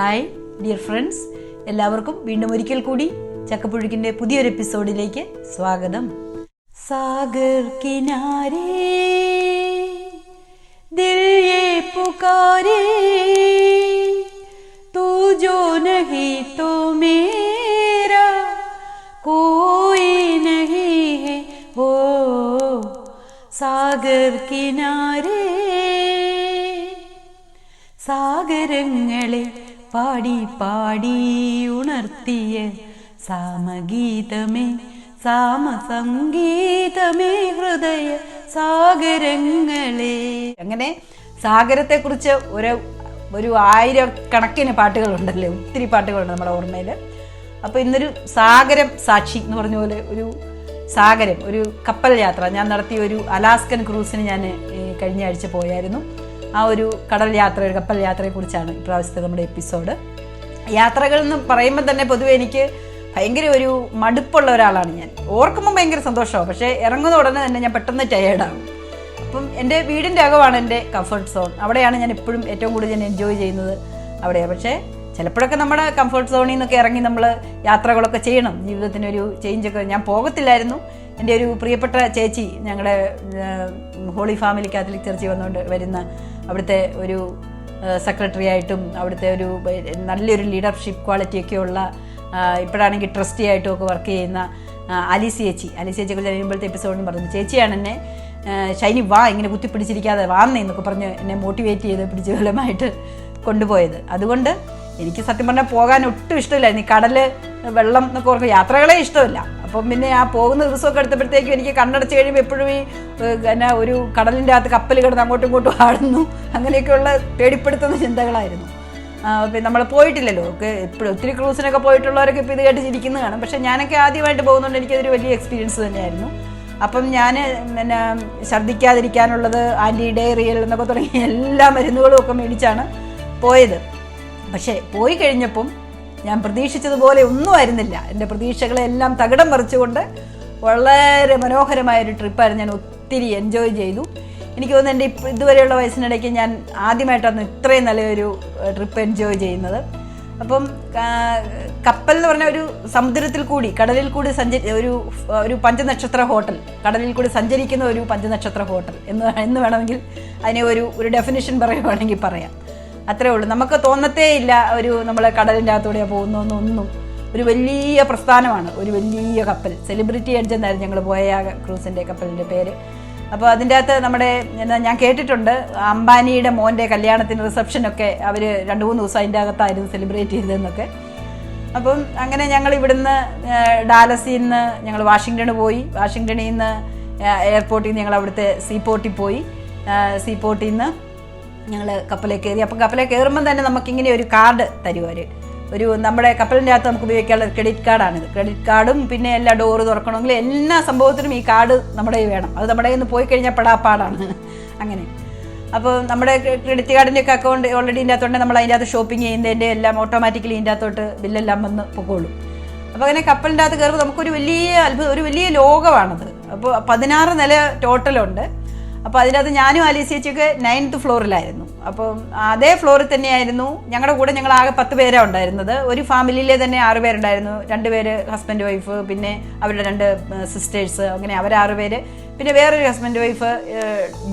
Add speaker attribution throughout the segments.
Speaker 1: Hi dear friends, എല്ലാവർക്കും വീണ്ടും ഒരിക്കൽ കൂടി ചക്കപ്പുഴുക്കിൻ്റെ പുതിയൊരു എപ്പിസോഡിലേക്ക് സ്വാഗതം. സാഗർ കിനാരേ ദിൽ യേ പുകാരേ തൂ ജോ നഹീ തോ മേരാ കോയി നഹീ ഹൈ ഓ സാഗർ കിനാരേ. സാഗരങ്ങളെ പാടി പാടി ഉണർത്തിയ സാമഗീതമേ സാമസംഗീതമേ ഹൃദയ സാഗരങ്ങളെ. അങ്ങനെ സാഗരത്തെക്കുറിച്ച് ഒരു ആയിരക്കണക്കിന് പാട്ടുകളുണ്ടല്ലോ, ഒത്തിരി പാട്ടുകളുണ്ട് നമ്മുടെ ഓർമ്മയിൽ. അപ്പോൾ ഇന്നൊരു സാഗരം സാക്ഷി എന്ന് പറഞ്ഞ പോലെ ഒരു സാഗരം, ഒരു കപ്പൽ യാത്ര ഞാൻ നടത്തിയ ഒരു അലാസ്കൻ ക്രൂസിന് ഞാൻ കഴിഞ്ഞ ആഴ്ച പോയായിരുന്നു. ആ ഒരു കടൽ യാത്ര, ഒരു കപ്പൽ യാത്രയെക്കുറിച്ചാണ് ഇപ്രാവശ്യത്തെ നമ്മുടെ എപ്പിസോഡ്. യാത്രകൾ എന്ന് പറയുമ്പോൾ തന്നെ പൊതുവെ എനിക്ക് ഭയങ്കര ഒരു മടുപ്പുള്ള ഒരാളാണ് ഞാൻ. ഓർക്കുമ്പോൾ ഭയങ്കര സന്തോഷമാണ്, പക്ഷേ ഇറങ്ങുന്ന ഉടനെ തന്നെ ഞാൻ പെട്ടെന്ന് ടയേർഡാകും. അപ്പം എൻ്റെ വീടിൻ്റെ അകമാണ് എൻ്റെ കംഫർട്ട് സോൺ. അവിടെയാണ് ഞാൻ എപ്പോഴും ഏറ്റവും കൂടുതൽ ഞാൻ എൻജോയ് ചെയ്യുന്നത് അവിടെയാണ്. പക്ഷേ ചിലപ്പോഴൊക്കെ നമ്മുടെ കംഫർട്ട് സോണിൽ നിന്നൊക്കെ ഇറങ്ങി നമ്മൾ യാത്രകളൊക്കെ ചെയ്യണം, ജീവിതത്തിനൊരു ചേഞ്ചൊക്കെ. ഞാൻ പോകത്തില്ലായിരുന്നു. എൻ്റെ ഒരു പ്രിയപ്പെട്ട ചേച്ചി, ഞങ്ങളുടെ ഹോളി ഫാമിലി കാത്തലിക് ചർച്ചിൽ വന്നുകൊണ്ട് വരുന്ന അവിടുത്തെ ഒരു സെക്രട്ടറി ആയിട്ടും അവിടുത്തെ ഒരു നല്ലൊരു ലീഡർഷിപ്പ് ക്വാളിറ്റിയൊക്കെയുള്ള, ഇപ്പോഴാണെങ്കിൽ ട്രസ്റ്റി ആയിട്ടും ഒക്കെ വർക്ക് ചെയ്യുന്ന അലീസി ചേച്ചിയെക്കുറിച്ച് കഴിയുമ്പോഴത്തെ എപ്പിസോഡിന് പറഞ്ഞു. ചേച്ചിയാണ് എന്നെ ഷൈനി വാ, ഇങ്ങനെ കുത്തിപ്പിടിച്ചിരിക്കാതെ വാന്നേ എന്നൊക്കെ പറഞ്ഞ് എന്നെ മോട്ടിവേറ്റ് ചെയ്ത് പിടിച്ച് ബലമായിട്ട് കൊണ്ടുപോയത്. അതുകൊണ്ട് എനിക്ക് സത്യം പറഞ്ഞാൽ പോകാൻ ഒട്ടും ഇഷ്ടമില്ലായിരുന്നു. ഈ കടൽ, വെള്ളം എന്നൊക്കെ ഓർക്കും, യാത്രകളെ ഇഷ്ടമില്ല. അപ്പം പിന്നെ ആ പോകുന്ന ദിവസമൊക്കെ എടുത്തപ്പോഴത്തേക്കും എനിക്ക് കണ്ണടച്ച് കഴിയുമ്പോൾ എപ്പോഴും ഈ എന്നാ ഒരു കടലിൻ്റെ അകത്ത് കപ്പൽ കിടന്ന് അങ്ങോട്ടും ഇങ്ങോട്ടും ആടുന്നു, അങ്ങനെയൊക്കെയുള്ള പേടിപ്പെടുത്തുന്ന ചിന്തകളായിരുന്നു. പിന്നെ നമ്മൾ പോയിട്ടില്ലല്ലോ, ഒക്കെ എപ്പോഴും ഒത്തിരി ക്രൂസിനൊക്കെ പോയിട്ടുള്ളവരൊക്കെ ഇപ്പോൾ ഇത് കേട്ട് ചിരിക്കുന്നത് കാണും. പക്ഷേ ഞാനൊക്കെ ആദ്യമായിട്ട് പോകുന്നതുകൊണ്ട് എനിക്കതൊരു വലിയ എക്സ്പീരിയൻസ് തന്നെയായിരുന്നു. അപ്പം ഞാൻ പിന്നെ ഛർദ്ദിക്കാതിരിക്കാനുള്ളത് ആൻറ്റി ഡയറിയൽ എന്നൊക്കെ തുടങ്ങി എല്ലാ മരുന്നുകളും ഒക്കെ മേടിച്ചാണ് പോയത്. പക്ഷേ പോയി കഴിഞ്ഞപ്പം ഞാൻ പ്രതീക്ഷിച്ചതുപോലെ ഒന്നും ആയിരുന്നില്ല. എൻ്റെ പ്രതീക്ഷകളെല്ലാം തകിടം മറിച്ചുകൊണ്ട് വളരെ മനോഹരമായൊരു ട്രിപ്പായിരുന്നു. ഞാൻ ഒത്തിരി എൻജോയ് ചെയ്തു. എനിക്ക് തോന്നുന്നു എൻ്റെ ഇതുവരെയുള്ള വയസ്സിനിടയ്ക്ക് ഞാൻ ആദ്യമായിട്ടാണ് ഇത്രയും നല്ലൊരു ട്രിപ്പ് എൻജോയ് ചെയ്യുന്നത്. അപ്പം കപ്പൽ എന്ന് പറഞ്ഞാൽ ഒരു സമുദ്രത്തിൽ കൂടി, കടലിൽ കൂടി ഒരു പഞ്ചനക്ഷത്ര ഹോട്ടൽ, കടലിൽ കൂടി സഞ്ചരിക്കുന്ന ഒരു പഞ്ചനക്ഷത്ര ഹോട്ടൽ എന്ന് വേണമെങ്കിൽ അതിനെ ഒരു ഡെഫിനിഷൻ പറയുവാണെങ്കിൽ പറയാം. അത്രേ ഉള്ളൂ. നമുക്ക് തോന്നത്തേ ഇല്ല നമ്മൾ കടലിൻ്റെ അകത്തൂടെയാണ് പോകുന്നൊന്നും. ഒരു വലിയ പ്രസ്ഥാനമാണ്, ഒരു വലിയ കപ്പൽ. സെലിബ്രിറ്റി എഡ്ജ് എന്നായിരുന്നു ഞങ്ങൾ പോയ ക്രൂസിൻ്റെ കപ്പലിൻ്റെ പേര്. അപ്പോൾ അതിൻ്റെ അകത്ത് ഞാൻ കേട്ടിട്ടുണ്ട്, അംബാനിയുടെ മോൻ്റെ കല്യാണത്തിന് റിസപ്ഷനൊക്കെ അവർ 2-3 ദിവസം അതിൻ്റെ അകത്തായിരുന്നു സെലിബ്രേറ്റ് ചെയ്തതെന്നൊക്കെ. അപ്പം അങ്ങനെ ഞങ്ങൾ ഇവിടുന്ന് ഡാലസിൽ നിന്ന് ഞങ്ങൾ വാഷിങ്ടണ് പോയി. വാഷിങ്ടണിൽ നിന്ന് എയർപോർട്ടിൽ നിന്ന് ഞങ്ങൾ അവിടുത്തെ സീപോർട്ടിൽ പോയി. സീപോർട്ടിൽ നിന്ന് ഞങ്ങൾ കപ്പലിൽ കയറി. അപ്പം കപ്പലിൽ കയറുമ്പം തന്നെ നമുക്കിങ്ങനെ ഒരു കാർഡ് തരും അവർ. നമ്മുടെ കപ്പലിൻ്റെ അകത്ത് നമുക്ക് ഉപയോഗിക്കാനുള്ള ക്രെഡിറ്റ് കാർഡാണിത്. ക്രെഡിറ്റ് കാർഡും പിന്നെ എല്ലാ ഡോറ് തുറക്കണമെങ്കിൽ എല്ലാ സംഭവത്തിനും ഈ കാർഡ് നമ്മുടെ വേണം. അത് നമ്മുടെ കയ്യിൽ നിന്ന് പോയി കഴിഞ്ഞാൽ പെടാപ്പാടാണ് അങ്ങനെ. അപ്പോൾ നമ്മുടെ ക്രെഡിറ്റ് കാർഡിൻ്റെ ഒക്കെ അക്കൗണ്ട് ഓൾറെഡി ഇതിൻ്റെ അകത്തുണ്ടെങ്കിൽ നമ്മൾ അതിൻ്റെ അകത്ത് ഷോപ്പിംഗ് ചെയ്യുന്നതിൻ്റെ എല്ലാം ഓട്ടോമാറ്റിക്കലി ഇതിൻ്റെ അകത്തോട്ട് ബില്ലെല്ലാം വന്ന് പൊക്കോളും. അപ്പോൾ അങ്ങനെ കപ്പലിൻ്റെ അകത്ത് കയറുമ്പോൾ നമുക്കൊരു വലിയ അത്ഭുതം, ഒരു വലിയ ലോകമാണത്. അപ്പോൾ 16 നില ടോട്ടലുണ്ട്. അപ്പോൾ അതിനകത്ത് ഞാനും അലീസി ചേച്ചിയൊക്കെ 9th ഫ്ലോറിലായിരുന്നു. അപ്പം അതേ ഫ്ലോറിൽ തന്നെയായിരുന്നു ഞങ്ങളുടെ കൂടെ. ഞങ്ങൾ ആകെ 10 പേരാണ് ഉണ്ടായിരുന്നത്. ഒരു ഫാമിലിയിലെ തന്നെ 6 പേരുണ്ടായിരുന്നു. 2 പേര് ഹസ്ബൻഡ് വൈഫ്, പിന്നെ അവരുടെ 2 സിസ്റ്റേഴ്സ്, അങ്ങനെ അവർ 6 പേര്. പിന്നെ വേറൊരു ഹസ്ബൻഡ് വൈഫ്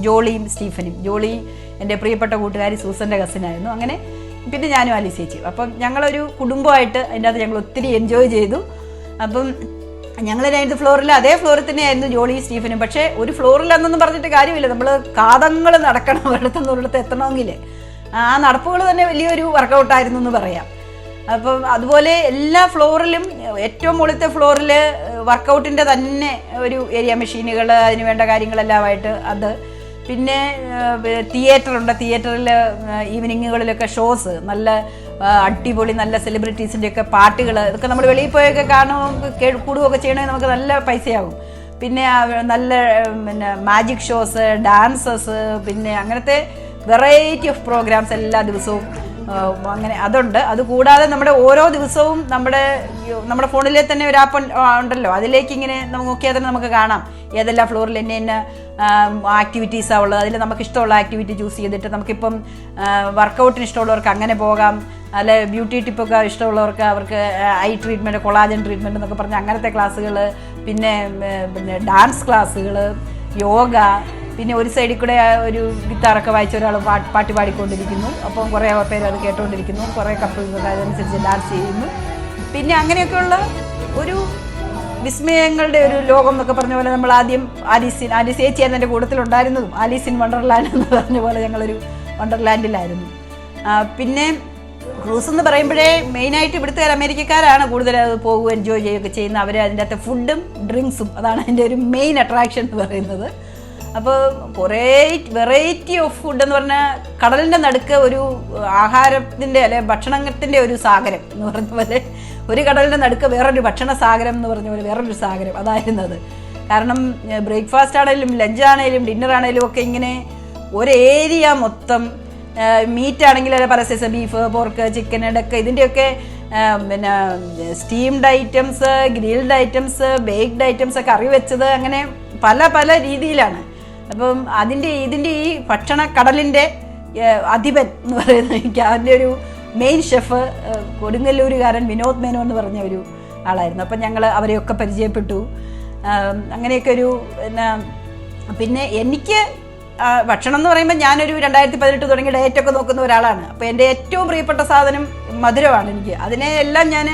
Speaker 1: ജോളിയും സ്റ്റീഫനും. ജോളി എൻ്റെ പ്രിയപ്പെട്ട കൂട്ടുകാരി സൂസൻ്റെ കസിനായിരുന്നു. അങ്ങനെ പിന്നെ ഞാനും അലീസി ചേച്ചിയും. അപ്പം ഞങ്ങളൊരു കുടുംബമായിട്ട് അതിൻ്റെ അകത്ത് ഞങ്ങൾ ഒത്തിരി എൻജോയ് ചെയ്തു. അപ്പം ഞങ്ങൾ 9th ഫ്ലോറിൽ, അതേ ഫ്ലോറിൽ തന്നെയായിരുന്നു ജോളി സ്റ്റീഫനും. പക്ഷേ ഒരു ഫ്ലോറിലെന്നൊന്നും പറഞ്ഞിട്ട് കാര്യമില്ല, നമ്മൾ കാതങ്ങൾ നടക്കണം ഒരിടത്തുനിന്ന് എത്തണമെങ്കിൽ. ആ നടപ്പുകൾ തന്നെ വലിയൊരു വർക്കൗട്ടായിരുന്നു എന്ന് പറയാം. അപ്പം അതുപോലെ എല്ലാ ഫ്ലോറിലും ഏറ്റവും മുകളിലത്തെ ഫ്ലോറിൽ വർക്കൗട്ടിൻ്റെ തന്നെ ഒരു ഏരിയ, മെഷീനുകൾ, അതിന് വേണ്ട കാര്യങ്ങളെല്ലാമായിട്ട് അത്. പിന്നെ തിയേറ്ററുണ്ട്. തിയേറ്ററിൽ ഈവനിങ്ങുകളിലൊക്കെ ഷോസ്, നല്ല അടിപൊളി നല്ല സെലിബ്രിറ്റീസിൻ്റെയൊക്കെ പാട്ടുകൾ, ഇതൊക്കെ നമ്മൾ വെളിയിൽ പോയൊക്കെ കാണുമ്പോൾ കൂടുകയൊക്കെ ചെയ്യണമെങ്കിൽ നമുക്ക് നല്ല പൈസയാകും. പിന്നെ നല്ല മാജിക് ഷോസ്, ഡാൻസസ്, പിന്നെ അങ്ങനത്തെ വെറൈറ്റി ഓഫ് പ്രോഗ്രാംസ് എല്ലാ ദിവസവും അങ്ങനെ അതുണ്ട്. അതുകൂടാതെ നമ്മുടെ ഓരോ ദിവസവും നമ്മുടെ ഫോണിലെ തന്നെ ഒരു ആപ്പ് ഉണ്ടല്ലോ, അതിലേക്ക് ഇങ്ങനെ നമുക്ക് നോക്കിയാൽ തന്നെ നമുക്ക് കാണാം ഏതെല്ലാം ഫ്ലോറിൽ എന്നെ ആക്ടിവിറ്റീസാണ് ഉള്ളത്. അതിൽ നമുക്ക് ഇഷ്ടമുള്ള ആക്ടിവിറ്റി ചൂസ് ചെയ്തിട്ട് നമുക്കിപ്പം വർക്കൗട്ടിന് ഇഷ്ടമുള്ളവർക്ക് അങ്ങനെ പോകാം, അല്ലെ ബ്യൂട്ടി ടിപ്പൊക്കെ ഇഷ്ടമുള്ളവർക്ക് അവർക്ക് ഐ ട്രീറ്റ്മെൻറ്റ്, കൊളാജൻ ട്രീറ്റ്മെൻറ്റ് എന്നൊക്കെ പറഞ്ഞ് അങ്ങനത്തെ ക്ലാസ്സുകൾ, പിന്നെ ഡാൻസ് ക്ലാസ്സുകൾ, യോഗ, പിന്നെ ഒരു സൈഡിൽ കൂടെ ഒരു ഗിത്താറൊക്കെ വായിച്ച ഒരാൾ പാട്ട് പാടിക്കൊണ്ടിരിക്കുന്നു. അപ്പം കുറേ പേര് അത് കേട്ടുകൊണ്ടിരിക്കുന്നു. കുറേ കപ്പിൾസ് അതനുസരിച്ച് ഡാൻസ് ചെയ്യുന്നു. പിന്നെ അങ്ങനെയൊക്കെയുള്ള ഒരു വിസ്മയങ്ങളുടെ ഒരു ലോകം എന്നൊക്കെ പറഞ്ഞ പോലെ നമ്മൾ ആദ്യം ആലീസ് ചേച്ചിയായിരുന്നു എൻ്റെ കൂട്ടത്തിലുണ്ടായിരുന്നതും. ആലീസ് ഇൻ വണ്ടർലാൻഡ് എന്ന് പറഞ്ഞ പോലെ ഞങ്ങളൊരു വണ്ടർലാൻഡിലായിരുന്നു. പിന്നെ ക്രൂസ് എന്ന് പറയുമ്പോഴേ മെയിനായിട്ട് ഇവിടുത്തെ അമേരിക്കക്കാരാണ് കൂടുതൽ അത് പോകുക എൻജോയ് ചെയ്യുകയൊക്കെ ചെയ്യുന്നത്. അവർ അതിൻ്റെ അകത്ത് ഫുഡും ഡ്രിങ്ക്സും അതാണ് അതിൻ്റെ ഒരു മെയിൻ അട്രാക്ഷൻ എന്ന് പറയുന്നത്. അപ്പോൾ കുറേ വെറൈറ്റി ഓഫ് ഫുഡ് എന്ന് പറഞ്ഞാൽ കടലിൻ്റെ നടുക്ക് ഒരു ആഹാരത്തിൻ്റെ അല്ലെ ഭക്ഷണത്തിൻ്റെ ഒരു സാഗരം എന്ന് പറഞ്ഞ പോലെ, ഒരു കടലിൻ്റെ നടുക്ക് വേറൊരു ഭക്ഷണ സാഗരം എന്ന് പറഞ്ഞ പോലെ വേറൊരു സാഗരം അതായിരുന്നത്. കാരണം ബ്രേക്ക്ഫാസ്റ്റ് ആണെങ്കിലും ലഞ്ചാണേലും ഡിന്നറാണേലും ഒക്കെ ഇങ്ങനെ ഒരു ഏരിയ മൊത്തം മീറ്റ് ആണെങ്കിൽ പല size beef, pork, chicken, duck, ഇതിൻ്റെയൊക്കെ പിന്നെ steamed items, grilled items, baked items, കറി വെച്ചത്, അങ്ങനെ പല പല രീതിയിലാണ്. അപ്പം ഇതിൻ്റെ ഈ ഭക്ഷണ കടലിൻ്റെ അധിപൻ എന്ന് പറയുന്നത് എനിക്ക് അതിൻ്റെ ഒരു മെയിൻ ഷെഫ് കൊടുങ്ങല്ലൂരുകാരൻ വിനോദ് മേനോൻ എന്ന് പറഞ്ഞ ഒരു ആളായിരുന്നു. അപ്പം ഞങ്ങൾ അവരെയൊക്കെ പരിചയപ്പെട്ടു. അങ്ങനെയൊക്കെ ഒരു പിന്നെ എനിക്ക് ഭക്ഷണം എന്ന് പറയുമ്പോൾ ഞാനൊരു 2018 തുടങ്ങി ഡയറ്റൊക്കെ നോക്കുന്ന ഒരാളാണ്. അപ്പോൾ എൻ്റെ ഏറ്റവും പ്രിയപ്പെട്ട സാധനം മധുരമാണ് എനിക്ക്. അതിനെ എല്ലാം ഞാൻ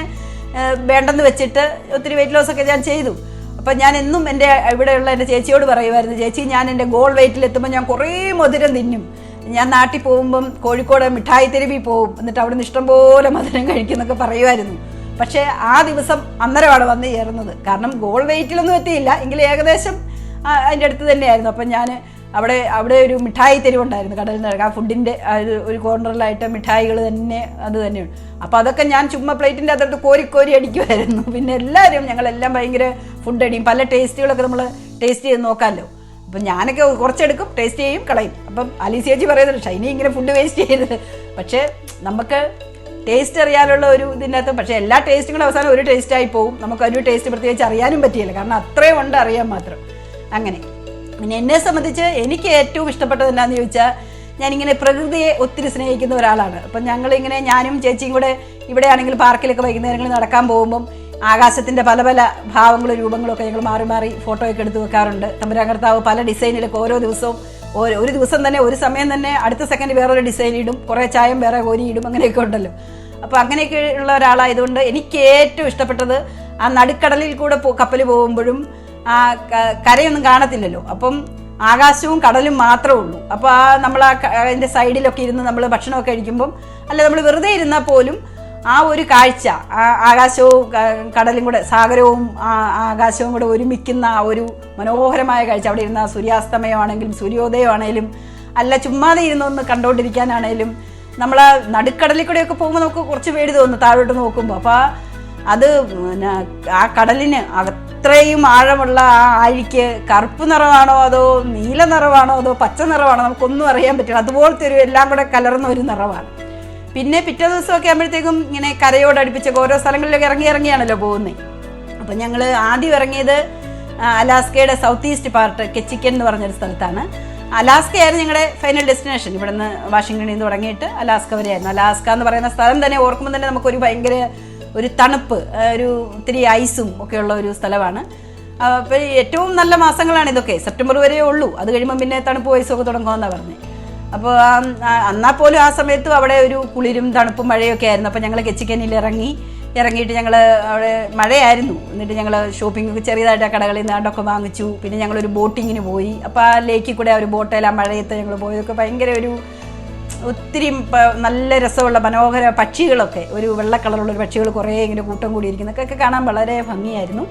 Speaker 1: വേണ്ടെന്ന് വെച്ചിട്ട് ഒത്തിരി വെയിറ്റ് ലോസൊക്കെ ഞാൻ ചെയ്തു. അപ്പം ഞാൻ എന്നും എൻ്റെ ഇവിടെയുള്ള എൻ്റെ ചേച്ചിയോട് പറയുമായിരുന്നു, ചേച്ചി ഞാൻ എൻ്റെ ഗോൾ വെയിറ്റിലെത്തുമ്പോൾ ഞാൻ കുറേ മധുരം തിന്നും. ഞാൻ നാട്ടിൽ പോകുമ്പം കോഴിക്കോട് മിഠായി തെരുവിൽ പോകും, എന്നിട്ട് അവിടെ നിന്ന് ഇഷ്ടംപോലെ മധുരം കഴിക്കുന്നൊക്കെ പറയുമായിരുന്നു. പക്ഷേ ആ ദിവസം അന്നേരമാണ് വന്ന് ചേർന്നത്. കാരണം ഗോൾ വെയിറ്റിലൊന്നും എത്തിയില്ല എങ്കിലും ഏകദേശം അതിൻ്റെ അടുത്ത് തന്നെയായിരുന്നു. അപ്പം ഞാൻ അവിടെ ഒരു മിഠായി തെരുവുണ്ടായിരുന്നു കടലിൽ. ആ ഫുഡിൻ്റെ ഒരു കോർണറിലായിട്ട് മിഠായികൾ തന്നെ അത് തന്നെയാണ്. അപ്പോൾ അതൊക്കെ ഞാൻ ചുമ്മാ പ്ലേറ്റിൻ്റെ അകത്തോട്ട് കോരി അടിക്കുമായിരുന്നു. പിന്നെ എല്ലാവരും ഞങ്ങളെല്ലാം ഭയങ്കര ഫുഡ് അടിയും. പല ടേസ്റ്റുകളൊക്കെ നമ്മൾ ടേസ്റ്റ് ചെയ്ത് നോക്കാമല്ലോ. അപ്പം ഞാനൊക്കെ കുറച്ചെടുക്കും, ടേസ്റ്റ് ചെയ്യും, കളയും. അപ്പം അലീസ് ചേച്ചി പറയുന്നത് ഷൈനി ഇങ്ങനെ ഫുഡ് വേസ്റ്റ് ചെയ്യരുത്. പക്ഷേ നമുക്ക് ടേസ്റ്റ് അറിയാനുള്ള ഒരു ഇതിനകത്ത്, പക്ഷേ എല്ലാ ടേസ്റ്റുകളും അവസാനം ഒരു ടേസ്റ്റായി പോകും. നമുക്കൊരു ടേസ്റ്റ് പ്രത്യേകിച്ച് അറിയാനും പറ്റിയില്ല, കാരണം അത്രയും ഉണ്ട് അറിയാൻ മാത്രം. അങ്ങനെ പിന്നെ എന്നെ സംബന്ധിച്ച് എനിക്ക് ഏറ്റവും ഇഷ്ടപ്പെട്ടത് എന്താണെന്ന് ചോദിച്ചാൽ, ഞാനിങ്ങനെ പ്രകൃതിയെ ഒത്തിരി സ്നേഹിക്കുന്ന ഒരാളാണ്. അപ്പം ഞങ്ങളിങ്ങനെ ഞാനും ചേച്ചിയും കൂടെ ഇവിടെയാണെങ്കിൽ പാർക്കിലൊക്കെ വൈകുന്നേരങ്ങളിൽ നടക്കാൻ പോകുമ്പം ആകാശത്തിൻ്റെ പല പല ഭാവങ്ങളും രൂപങ്ങളൊക്കെ ഞങ്ങൾ മാറി മാറി ഫോട്ടോയൊക്കെ എടുത്ത് വെക്കാറുണ്ട്. തമ്പുരാങ്കർത്താവ് പല ഡിസൈനിലൊക്കെ ഓരോ ദിവസവും ഒരു ദിവസം തന്നെ ഒരു സമയം തന്നെ അടുത്ത സെക്കൻഡ് വേറൊരു ഡിസൈൻ ഇടും, കുറേ ചായം വേറെ കോരിയിടും, അങ്ങനെയൊക്കെ ഉണ്ടല്ലോ. അപ്പോൾ അങ്ങനെയൊക്കെ ഉള്ള ഒരാളായതുകൊണ്ട് എനിക്ക് ഏറ്റവും ഇഷ്ടപ്പെട്ടത് ആ നടുക്കടലിൽ കൂടെ കപ്പൽ പോകുമ്പോഴും ആ കരയൊന്നും കാണത്തില്ലല്ലോ, അപ്പം ആകാശവും കടലും മാത്രമേ ഉള്ളൂ. അപ്പോൾ നമ്മൾ അതിൻ്റെ സൈഡിലൊക്കെ ഇരുന്ന് നമ്മൾ ഭക്ഷണമൊക്കെ കഴിക്കുമ്പം, അല്ല നമ്മൾ വെറുതെ ഇരുന്നാൽ പോലും ആ ഒരു കാഴ്ച, ആകാശവും കടലും കൂടെ, സാഗരവും ആകാശവും കൂടെ ഒരുമിക്കുന്ന ആ ഒരു മനോഹരമായ കാഴ്ച, അവിടെ ഇരുന്ന സൂര്യാസ്തമയമാണെങ്കിലും സൂര്യോദയമാണേലും അല്ല ചുമ്മാതെ ഇരുന്നൊന്ന് കണ്ടുകൊണ്ടിരിക്കാനാണേലും, നമ്മൾ നടുക്കടലിൽ കൂടെയൊക്കെ പോകുമ്പോൾ നമുക്ക് കുറച്ച് പേടി തോന്നും താഴോട്ട് നോക്കുമ്പോൾ. അപ്പോൾ അത് ആ കടലിന് അത്രയും ആഴമുള്ള ആ ആഴിക്ക് കറുപ്പ് നിറമാണോ അതോ നീല നിറമാണോ അതോ പച്ച നിറമാണോ നമുക്കൊന്നും അറിയാൻ പറ്റില്ല. അതുപോലത്തെ ഒരു എല്ലാം കൂടെ കലർന്ന ഒരു നിറമാണ്. പിന്നെ പിറ്റേ ദിവസമൊക്കെ ആകുമ്പോഴത്തേക്കും ഇങ്ങനെ കരയോടടുപ്പിച്ചൊക്കെ ഓരോ സ്ഥലങ്ങളിലൊക്കെ ഇറങ്ങിയാണല്ലോ പോകുന്നത്. അപ്പം ഞങ്ങൾ ആദ്യം ഇറങ്ങിയത് അലാസ്കയുടെ സൗത്ത് ഈസ്റ്റ് പാർട്ട് കെച്ചിക്കൻ എന്ന് പറഞ്ഞൊരു സ്ഥലത്താണ്. അലാസ്കയായിരുന്നു ഞങ്ങളുടെ ഫൈനൽ ഡെസ്റ്റിനേഷൻ. ഇവിടെ നിന്ന് വാഷിങ്ടണിൽ നിന്ന് തുടങ്ങിയിട്ട് അലാസ്ക വരെയായിരുന്നു. അലാസ്ക എന്ന് പറയുന്ന സ്ഥലം തന്നെ ഓർക്കുമ്പോൾ തന്നെ നമുക്കൊരു ഭയങ്കര ഒരു തണുപ്പ്, ഒരു ഒത്തിരി ഐസും ഒക്കെയുള്ള ഒരു സ്ഥലമാണ്. അപ്പോൾ ഏറ്റവും നല്ല മാസങ്ങളാണ് ഇതൊക്കെ, സെപ്റ്റംബർ വരെ ഉള്ളൂ. അത് കഴിയുമ്പോൾ പിന്നെ തണുപ്പ് ഐസൊക്കെ തുടങ്ങുമെന്നാണ് പറഞ്ഞത്. അപ്പോൾ എന്നാൽ പോലും ആ സമയത്തും അവിടെ ഒരു കുളിരും തണുപ്പും മഴയൊക്കെ ആയിരുന്നു. അപ്പോൾ ഞങ്ങൾ കെച്ചിക്കനിൽ ഇറങ്ങിയിട്ട് ഞങ്ങൾ അവിടെ മഴയായിരുന്നു. എന്നിട്ട് ഞങ്ങൾ ഷോപ്പിംഗ് ചെറിയതായിട്ട് ആ കടകളിൽ നിന്ന് ആണ്ടൊക്കെ വാങ്ങിച്ചു. പിന്നെ ഞങ്ങളൊരു ബോട്ടിങ്ങിന് പോയി. അപ്പോൾ ആ ലേക്കിൽ കൂടെ ആ ഒരു ബോട്ടിൽ ആ മഴയത്ത് ഞങ്ങൾ പോയതൊക്കെ ഭയങ്കര ഒരു ഒത്തിരി നല്ല രസമുള്ള മനോഹര പക്ഷികളൊക്കെ, ഒരു വെള്ള കളറുള്ളൊരു പക്ഷികൾ കുറേ ഇങ്ങനെ കൂട്ടം കൂടിയിരിക്കുന്നതൊക്കെ കാണാൻ വളരെ ഭംഗിയായിരുന്നു.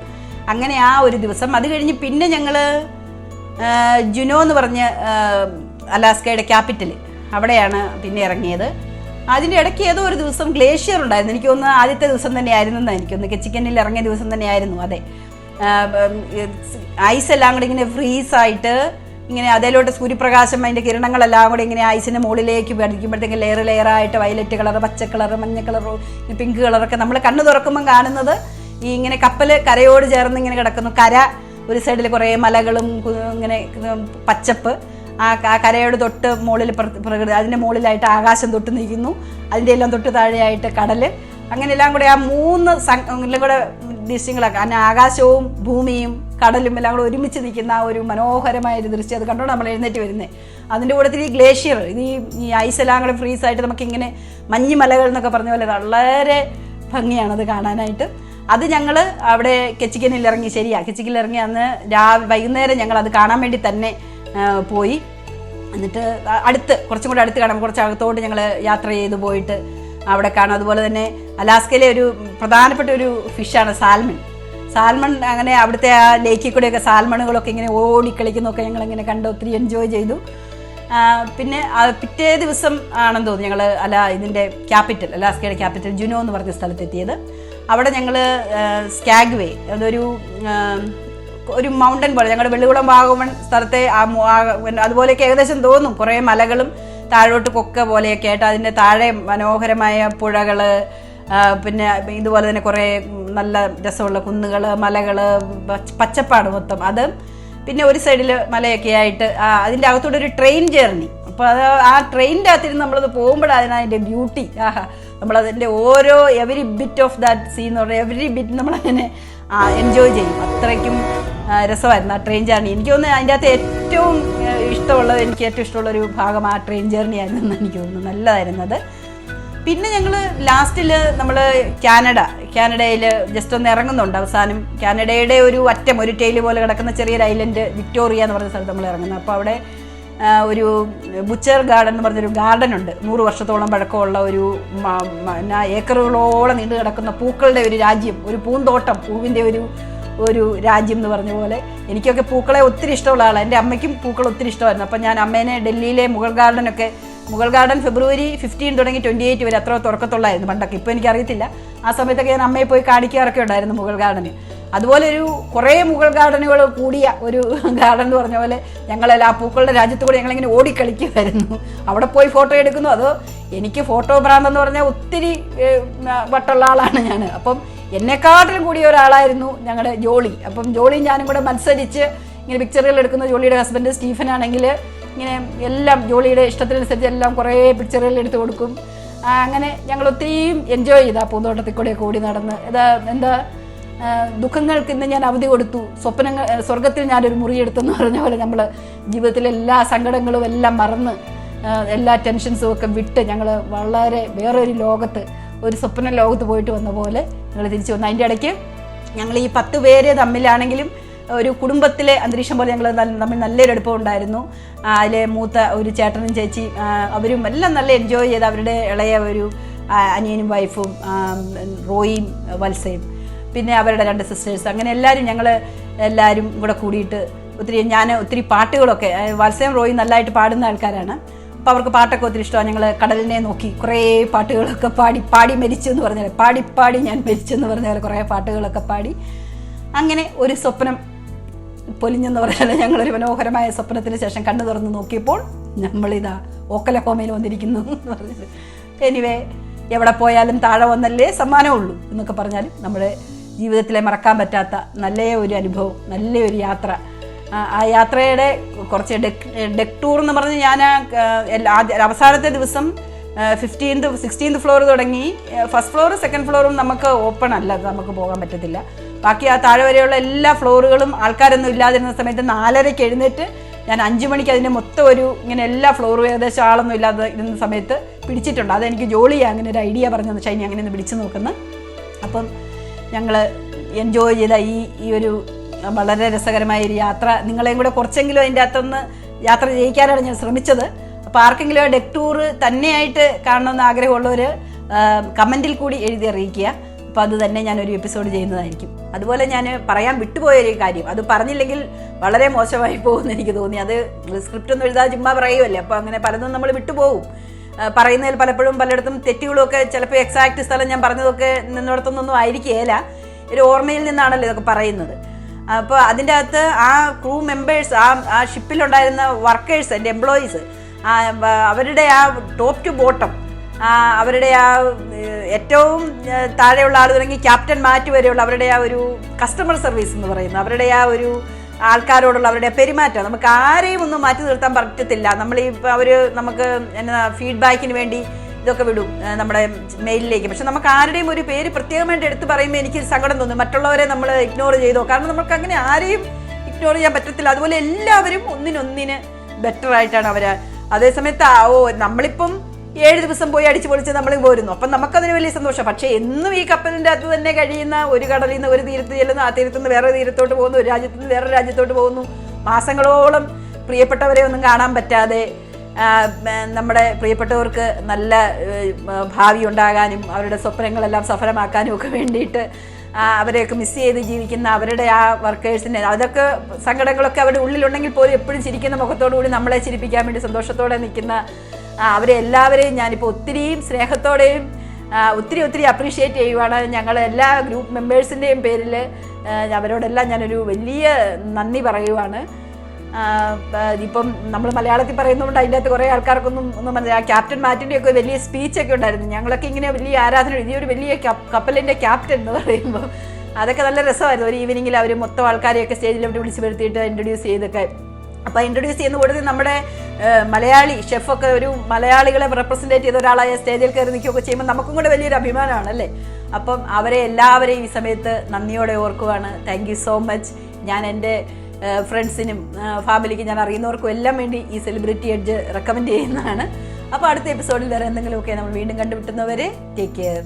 Speaker 1: അങ്ങനെ ആ ഒരു ദിവസം അത് കഴിഞ്ഞ് പിന്നെ ഞങ്ങൾ ജുനോ എന്ന് പറഞ്ഞ് അലാസ്കയുടെ ക്യാപിറ്റൽ, അവിടെയാണ് പിന്നെ ഇറങ്ങിയത്. അതിൻ്റെ ഇടയ്ക്ക് ഏതോ ഒരു ദിവസം ഗ്ലേഷ്യർ ഉണ്ടായിരുന്നു. എനിക്കൊന്ന് ആദ്യത്തെ ദിവസം തന്നെയായിരുന്നു എന്നാണ് എനിക്കൊന്ന്, കെച്ചിക്കനിൽ ഇറങ്ങിയ ദിവസം തന്നെയായിരുന്നു. അതെ, ഐസ് എല്ലാം കൂടി ഇങ്ങനെ ഫ്രീസായിട്ട് ഇങ്ങനെ അതിലോട്ട് സൂര്യപ്രകാശം അതിൻ്റെ കിരണങ്ങളെല്ലാം കൂടി ഇങ്ങനെ ഐസിൻ്റെ മുകളിലേക്ക് പഠിക്കുമ്പോഴത്തേക്ക് ലെയറായിട്ട് വയലറ്റ് കളർ, പച്ച കളർ, മഞ്ഞ കളർ, പിങ്ക് കളറൊക്കെ നമ്മൾ കണ്ണ് തുറക്കുമ്പം കാണുന്നത് ഈ ഇങ്ങനെ കപ്പൽ കരയോട് ചേർന്ന് ഇങ്ങനെ കിടക്കുന്നു. കര ഒരു സൈഡിൽ കുറേ മലകളും ഇങ്ങനെ പച്ചപ്പ്, കരയോട് തൊട്ട് മുകളിൽ പ്രകൃതി, അതിൻ്റെ മുകളിലായിട്ട് ആകാശം തൊട്ട് നിൽക്കുന്നു, അതിൻ്റെ എല്ലാം തൊട്ട് താഴെയായിട്ട് കടൽ, അങ്ങനെ എല്ലാം കൂടെ ആ 3 എല്ലാം കൂടെ ദൃശ്യങ്ങളൊക്കെ, അങ്ങനെ ആകാശവും ഭൂമിയും കടലും എല്ലാം കൂടെ ഒരുമിച്ച് നിൽക്കുന്ന ആ ഒരു മനോഹരമായ ഒരു ദൃശ്യം, അത് കണ്ടോണ്ട് നമ്മൾ എഴുന്നേറ്റ് വരുന്നത്. അതിൻ്റെ കൂട്ടത്തിൽ ഈ ഗ്ലേഷ്യർ, ഈ ഐസെല്ലാം കൂടെ ഫ്രീസായിട്ട് നമുക്കിങ്ങനെ മഞ്ഞുമലകൾ എന്നൊക്കെ പറഞ്ഞ പോലെ വളരെ ഭംഗിയാണത് കാണാനായിട്ട്. അത് ഞങ്ങൾ അവിടെ കെച്ചിക്കനിൽ ഇറങ്ങി, കെച്ചിക്കനിൽ ഇറങ്ങി അന്ന് വൈകുന്നേരം ഞങ്ങൾ അത് കാണാൻ വേണ്ടി തന്നെ പോയി. എന്നിട്ട് കുറച്ചും കൂടെ അടുത്ത് കാണാം, കുറച്ച് അകത്തോട്ട് ഞങ്ങൾ യാത്ര ചെയ്ത് പോയിട്ട് അവിടെ കാണാം. അതുപോലെ തന്നെ അലാസ്കയിലെ ഒരു പ്രധാനപ്പെട്ട ഒരു ഫിഷാണ് സാൽമൺ. അങ്ങനെ അവിടുത്തെ ആ ലേക്കിൽ കൂടെയൊക്കെ സാൽമണുകളൊക്കെ ഇങ്ങനെ ഓടിക്കളിക്കുന്നതൊക്കെ ഞങ്ങളിങ്ങനെ കണ്ട് ഒത്തിരി എൻജോയ് ചെയ്തു. പിന്നെ പിറ്റേ ദിവസം ആണെന്ന് തോന്നുന്നു ഞങ്ങൾ ഇതിൻ്റെ ക്യാപിറ്റൽ, അലാസ്കയുടെ ക്യാപിറ്റൽ ജുനോ എന്ന് പറഞ്ഞ സ്ഥലത്തെത്തിയത്. അവിടെ ഞങ്ങൾ സ്കാഗ്വേ, അതൊരു മൗണ്ടൻ പോലെ, ഞങ്ങളുടെ വെള്ളികുളം വാഗമൺ സ്ഥലത്തെ അതുപോലെയൊക്കെ ഏകദേശം തോന്നും, കുറേ മലകളും താഴോട്ട് കൊക്ക പോലെയൊക്കെ ആയിട്ട് അതിൻ്റെ താഴെ മനോഹരമായ പുഴകൾ, പിന്നെ ഇതുപോലെ തന്നെ കുറേ നല്ല രസമുള്ള കുന്നുകൾ, മലകൾ, പച്ചപ്പാട് മൊത്തം. അത് പിന്നെ ഒരു സൈഡിൽ മലയൊക്കെ ആയിട്ട് അതിൻ്റെ അകത്തൂടെ ഒരു ട്രെയിൻ ജേർണി. അപ്പോൾ അത് ആ ട്രെയിനിൻ്റെ അകത്തിരുന്ന് നമ്മളത് പോകുമ്പോഴാണ് അതിൻ്റെ ബ്യൂട്ടി. നമ്മളതിൻ്റെ ഓരോ every bit of that scene എന്ന് പറഞ്ഞാൽ എവരി ബിറ്റ് നമ്മളതിനെ എൻജോയ് ചെയ്യും. അത്രയ്ക്കും രസമായിരുന്നു ആ ട്രെയിൻ ജേർണി. എനിക്ക് തോന്നുന്നു അതിൻ്റെ അകത്ത് എനിക്ക് ഏറ്റവും ഇഷ്ടമുള്ളൊരു ഭാഗം ആ ട്രെയിൻ ജേർണി ആയിരുന്നു എന്ന് എനിക്ക് തോന്നുന്നു. നല്ലതായിരുന്നത്. പിന്നെ ഞങ്ങൾ ലാസ്റ്റിൽ നമ്മൾ കാനഡയിൽ ജസ്റ്റ് ഒന്ന് ഇറങ്ങുന്നുണ്ട്. അവസാനം കാനഡയുടെ ഒരു അറ്റം, ഒരു ടൈല് പോലെ കിടക്കുന്ന ചെറിയൊരു ഐലൻഡ് വിക്ടോറിയ എന്ന് പറഞ്ഞ സ്ഥലത്ത് നമ്മൾ ഇറങ്ങുന്നത്. അപ്പോൾ അവിടെ ഒരു ബുച്ചർ ഗാർഡൻ എന്ന് പറഞ്ഞൊരു ഗാർഡൻ ഉണ്ട്. 100 വർഷത്തോളം പഴക്കമുള്ള ഒരു ഏക്കറുകളോളം നീണ്ടു കിടക്കുന്ന പൂക്കളുടെ ഒരു രാജ്യം, ഒരു പൂന്തോട്ടം, പൂവിൻ്റെ ഒരു രാജ്യം എന്ന് പറഞ്ഞ പോലെ. എനിക്കൊക്കെ പൂക്കളെ ഒത്തിരി ഇഷ്ടമുള്ള ആളാണ്. എൻ്റെ അമ്മയ്ക്കും പൂക്കൾ ഒത്തിരി ഇഷ്ടമായിരുന്നു. അപ്പോൾ ഞാൻ അമ്മേനെ ഡൽഹിയിലെ മുഗൾ ഗാർഡൻ ഫെബ്രുവരി 15 തുടങ്ങി 28 വരെ അത്ര തുറക്കത്തുള്ളായിരുന്നു പണ്ടൊക്കെ. ഇപ്പോൾ എനിക്കറിയത്തില്ല. ആ സമയത്തൊക്കെ ഞാൻ അമ്മയെ പോയി കാണിക്കാറൊക്കെ ഉണ്ടായിരുന്നു മുഗൾ ഗാർഡന്. അതുപോലെ കുറേ മുഗൾ ഗാർഡനുകൾ കൂടിയ ഒരു ഗാർഡൻ എന്ന് പറഞ്ഞ പോലെ ഞങ്ങളെല്ലാം ആ പൂക്കളുടെ രാജ്യത്ത് കൂടെ ഞങ്ങളിങ്ങനെ ഓടിക്കളിക്കുമായിരുന്നു. അവിടെ പോയി ഫോട്ടോ എടുക്കുന്നു. അതോ എനിക്ക് ഫോട്ടോ ഭ്രാന്തെന്ന് പറഞ്ഞാൽ ഒത്തിരി വട്ടുള്ള ആളാണ് ഞാൻ. അപ്പം എന്നെക്കാട്ടിലും കൂടിയ ഒരാളായിരുന്നു ഞങ്ങളുടെ ജോളി. അപ്പം ജോളിയും ഞാനും കൂടെ മത്സരിച്ച് ഇങ്ങനെ പിക്ചറുകൾ എടുക്കുന്ന. ജോളിയുടെ ഹസ്ബൻഡ് സ്റ്റീഫൻ ആണെങ്കിൽ ഇങ്ങനെ എല്ലാം ജോളിയുടെ ഇഷ്ടത്തിനനുസരിച്ച് എല്ലാം കുറേ പിക്ചറുകൾ എടുത്ത് കൊടുക്കും. അങ്ങനെ ഞങ്ങൾ ഒത്തിരിയും എൻജോയ് ചെയ്ത് ആ പൂന്തോട്ടത്തിൽ കൂടെയൊക്കെ ഓടി നടന്ന്. എന്താ ദുഃഖങ്ങൾക്ക് ഇന്ന് ഞാൻ അവധി കൊടുത്തു, സ്വർഗത്തിൽ ഞാനൊരു മുറിയെടുത്തെന്ന് പറഞ്ഞ പോലെ നമ്മൾ ജീവിതത്തിലെ എല്ലാ സങ്കടങ്ങളും എല്ലാം മറന്ന് എല്ലാ ടെൻഷൻസും ഒക്കെ വിട്ട് ഞങ്ങൾ വളരെ വേറൊരു ലോകത്ത്, ഒരു സ്വപ്ന ലോകത്ത് പോയിട്ട് വന്ന പോലെ ഞങ്ങൾ തിരിച്ചു വന്നു. അതിൻ്റെ ഇടയ്ക്ക് ഞങ്ങൾ ഈ 10 പേര് തമ്മിലാണെങ്കിലും ഒരു കുടുംബത്തിലെ അന്തരീക്ഷം പോലെ ഞങ്ങൾ തമ്മിൽ നല്ലൊരു അടുപ്പം ഉണ്ടായിരുന്നു. അതിലെ മൂത്ത ഒരു ചേട്ടനും ചേച്ചി അവരും എല്ലാം നല്ല എൻജോയ് ചെയ്ത്, അവരുടെ ഇളയ ഒരു അനിയനും വൈഫും റോയിയും വത്സയും, പിന്നെ അവരുടെ 2 സിസ്റ്റേഴ്സ്, അങ്ങനെ എല്ലാവരും കൂടെ കൂടിയിട്ട് ഞാൻ ഒത്തിരി പാട്ടുകളൊക്കെ, വത്സയും റോയും നല്ലതായിട്ട് പാടുന്ന ആൾക്കാരാണ്. അപ്പോൾ അവർക്ക് പാട്ടൊക്കെ ഒത്തിരി ഇഷ്ടമാണ്. ഞങ്ങൾ കടലിനെ നോക്കി കുറേ പാട്ടുകളൊക്കെ പാടി മരിച്ചു എന്ന് പറഞ്ഞാൽ പാടി ഞാൻ മരിച്ചു എന്ന് പറഞ്ഞാൽ കുറേ പാട്ടുകളൊക്കെ പാടി അങ്ങനെ ഒരു സ്വപ്നം പൊലിഞ്ഞെന്ന് പറഞ്ഞാൽ ഞങ്ങളൊരു മനോഹരമായ സ്വപ്നത്തിന് ശേഷം കണ്ണു തുറന്ന് നോക്കിയപ്പോൾ നമ്മളിതാ ഓക്കലഹോമയിൽ വന്നിരിക്കുന്നു എന്ന് പറഞ്ഞത്. എനിവേ, എവിടെ പോയാലും താഴെ വന്നല്ലേ സമ്മാനമുള്ളൂ എന്നൊക്കെ പറഞ്ഞാൽ നമ്മുടെ ജീവിതത്തിലെ മറക്കാൻ പറ്റാത്ത നല്ല ഒരു അനുഭവം, നല്ലൊരു യാത്ര. ആ യാത്രയുടെ കുറച്ച് ഡെക്ക് ടൂർ എന്ന് പറഞ്ഞ് ഞാൻ അവസാനത്തെ ദിവസം 15th 16th ഫ്ലോർ തുടങ്ങി. ഫസ്റ്റ് ഫ്ലോറും സെക്കൻഡ് ഫ്ലോറും നമുക്ക് ഓപ്പൺ അല്ല, നമുക്ക് പോകാൻ പറ്റത്തില്ല. ബാക്കി ആ താഴെ വരെയുള്ള എല്ലാ ഫ്ലോറുകളും ആൾക്കാരൊന്നും ഇല്ലാതിരുന്ന സമയത്ത് 4:30 എഴുന്നേറ്റ് ഞാൻ 5 മണിക്ക് അതിൻ്റെ മൊത്തം ഇങ്ങനെ എല്ലാ ഫ്ലോറും ഏകദേശം ആളൊന്നും ഇല്ലാതെ ഇരുന്ന സമയത്ത് പിടിച്ചിട്ടുണ്ട്. അതെനിക്ക് ജോളിയാണ് അങ്ങനെ ഒരു ഐഡിയ പറഞ്ഞു, ഷൈനി അങ്ങനെ ഒന്ന് പിടിച്ചു നോക്കുന്നു. അപ്പം ഞങ്ങൾ എൻജോയ് ചെയ്ത ഈ ഒരു വളരെ രസകരമായ ഒരു യാത്ര നിങ്ങളെയും കൂടെ കുറച്ചെങ്കിലും അതിൻ്റെ അകത്തുനിന്ന് യാത്ര ചെയ്യിക്കാനാണ് ഞാൻ ശ്രമിച്ചത്. അപ്പോൾ ആർക്കെങ്കിലും ആ ഡെക്ക് ടൂർ തന്നെയായിട്ട് കാണണമെന്ന് ആഗ്രഹമുള്ളവർ കമൻറ്റിൽ കൂടി എഴുതി അറിയിക്കുക. അപ്പോൾ അത് തന്നെ ഞാനൊരു എപ്പിസോഡ് ചെയ്യുന്നതായിരിക്കും. അതുപോലെ ഞാൻ പറയാൻ വിട്ടുപോയൊരു കാര്യം, അത് പറഞ്ഞില്ലെങ്കിൽ വളരെ മോശമായി പോകുമെന്ന് എനിക്ക് തോന്നി. അത് സ്ക്രിപ്റ്റ് ഒന്നും എഴുതാതെ ചുമ്മാ പറയുമല്ലേ, അപ്പോൾ അങ്ങനെ പലതും നമ്മൾ വിട്ടുപോകും. പറയുന്നതിൽ പലപ്പോഴും പലയിടത്തും തെറ്റുകളൊക്കെ, ചിലപ്പോൾ എക്സാക്റ്റ് സ്ഥലം ഞാൻ പറഞ്ഞതൊക്കെ നിന്നിടത്തൊന്നും ആയിരിക്കുകയില്ല, ഒരു ഓർമ്മയിൽ നിന്നാണല്ലോ ഇതൊക്കെ പറയുന്നത്. അപ്പോൾ അതിൻ്റെ അകത്ത് ആ ക്രൂ മെമ്പേഴ്സ്, ആ ഷിപ്പിലുണ്ടായിരുന്ന വർക്കേഴ്സ്, എൻ്റെ എംപ്ലോയീസ്, അവരുടെ ആ ടോപ്പ് ടു ബോട്ടം, അവരുടെ ആ ഏറ്റവും താഴെയുള്ള ആൾ തുടങ്ങി ക്യാപ്റ്റൻ മാറ്റ് വരെയുള്ള അവരുടെ ആ ഒരു കസ്റ്റമർ സർവീസ് എന്ന് പറയുന്നത്, അവരുടെ ആ ഒരു ആൾക്കാരോടുള്ള അവരുടെ പെരുമാറ്റം. നമുക്ക് ആരെയും ഒന്നും മാറ്റി നിർത്താൻ പറ്റത്തില്ല. നമ്മൾ ഇപ്പോൾ അവർ നമുക്ക് എന്നാ ഫീഡ്ബാക്കിന് വേണ്ടി ഇതൊക്കെ വിടും നമ്മുടെ മെയിലിലേക്ക്. പക്ഷെ നമുക്ക് ആരുടെയും ഒരു പേര് പ്രത്യേകമായിട്ട് എടുത്ത് പറയുമ്പോൾ എനിക്ക് സങ്കടം തോന്നും. മറ്റുള്ളവരെ നമ്മൾ ഇഗ്നോർ ചെയ്തോ, കാരണം നമുക്ക് അങ്ങനെ ആരെയും ഇഗ്നോർ ചെയ്യാൻ പറ്റത്തില്ല. അതുപോലെ എല്ലാവരും ഒന്നിനൊന്നിന് ബെറ്റർ ആയിട്ടാണ് അവർ. അതേസമയത്ത് നമ്മളിപ്പം 7 ദിവസം പോയി അടിച്ചു പൊളിച്ച് നമ്മൾ പോരുന്നു, അപ്പം നമുക്കതിന് വലിയ സന്തോഷം. പക്ഷേ എന്നും ഈ കപ്പലിൻ്റെ അകത്ത് തന്നെ കഴിയുന്ന, ഒരു കടലിൽ നിന്ന് ഒരു തീരത്ത് ചെല്ലുന്നു, ആ തീരത്തു നിന്ന് വേറെ തീരത്തോട്ട് പോകുന്നു, ഒരു രാജ്യത്തു നിന്ന് വേറെ രാജ്യത്തോട്ട് പോകുന്നു, മാസങ്ങളോളം പ്രിയപ്പെട്ടവരെ ഒന്നും കാണാൻ പറ്റാതെ, നമ്മുടെ പ്രിയപ്പെട്ടവർക്ക് നല്ല ഭാവി ഉണ്ടാകാനും അവരുടെ സ്വപ്നങ്ങളെല്ലാം സഫലമാക്കാനും ഒക്കെ വേണ്ടിയിട്ട് അവരെയൊക്കെ മിസ് ചെയ്ത് ജീവിക്കുന്ന അവരുടെ ആ വർക്കേഴ്സിനെ, അതൊക്കെ സങ്കടങ്ങളൊക്കെ അവരുടെ ഉള്ളിലുണ്ടെങ്കിൽ പോലും എപ്പോഴും ചിരിക്കുന്ന മുഖത്തോടു കൂടി നമ്മളെ ചിരിപ്പിക്കാൻ വേണ്ടി സന്തോഷത്തോടെ നിൽക്കുന്ന അവരെ എല്ലാവരെയും ഞാനിപ്പോൾ ഒത്തിരിയും സ്നേഹത്തോടെയും ഒത്തിരി അപ്രീഷിയേറ്റ് ചെയ്യുവാണ്. ഞങ്ങൾ എല്ലാ ഗ്രൂപ്പ് മെമ്പേഴ്സിൻ്റെയും പേരിൽ അവരോടെല്ലാം ഞാനൊരു വലിയ നന്ദി പറയുവാണ്. ഇപ്പം നമ്മൾ മലയാളത്തിൽ പറയുന്നതുകൊണ്ട് അതിൻ്റെ അകത്ത് കുറേ ആൾക്കാർക്കൊന്നും മനസ്സിലായി. ക്യാപ്റ്റൻ മാറ്റിൻ്റെയൊക്കെ വലിയ സ്പീച്ചൊക്കെ ഉണ്ടായിരുന്നു. ഞങ്ങളൊക്കെ ഇങ്ങനെ വലിയ ആരാധന, ഈ ഒരു വലിയ കപ്പലിൻ്റെ ക്യാപ്റ്റൻ എന്ന് പറയുമ്പോൾ അതൊക്കെ നല്ല രസമായിരുന്നു. ഒരു ഈവനിങ്ങിൽ അവർ മൊത്തം ആൾക്കാരെയൊക്കെ സ്റ്റേജിലോട്ട് വിളിച്ച് വരുത്തിയിട്ട് ഇൻട്രൊഡ്യൂസ് ചെയ്തൊക്കെ. അപ്പോൾ ഇൻട്രൊഡ്യൂസ് ചെയ്യുന്ന കൂടുതൽ നമ്മുടെ മലയാളി ഷെഫൊക്കെ ഒരു മലയാളികളെ റെപ്രസെൻറ്റേറ്റ് ചെയ്ത ഒരാളായ സ്റ്റേജിൽ കയറി നിൽക്കുകയൊക്കെ ചെയ്യുമ്പോൾ നമുക്കും കൂടെ വലിയൊരു അഭിമാനമാണ് അല്ലേ. അപ്പം അവരെ എല്ലാവരെയും ഈ സമയത്ത് നന്ദിയോടെ ഓർക്കുവാണ്. Thank you so much. ഞാൻ എൻ്റെ ഫ്രണ്ട്സിനും ഫാമിലിക്കും ഞാൻ അറിയുന്നവർക്കും എല്ലാം വേണ്ടി ഈ സെലിബ്രിറ്റി എഡ്ജ് റെക്കമെൻഡ് ചെയ്യുന്നതാണ്. അപ്പോൾ അടുത്ത എപ്പിസോഡിൽ വേറെ എന്തെങ്കിലുമൊക്കെ നമ്മൾ വീണ്ടും കണ്ടുമുട്ടുന്നവരെ ടേക്ക് കെയർ.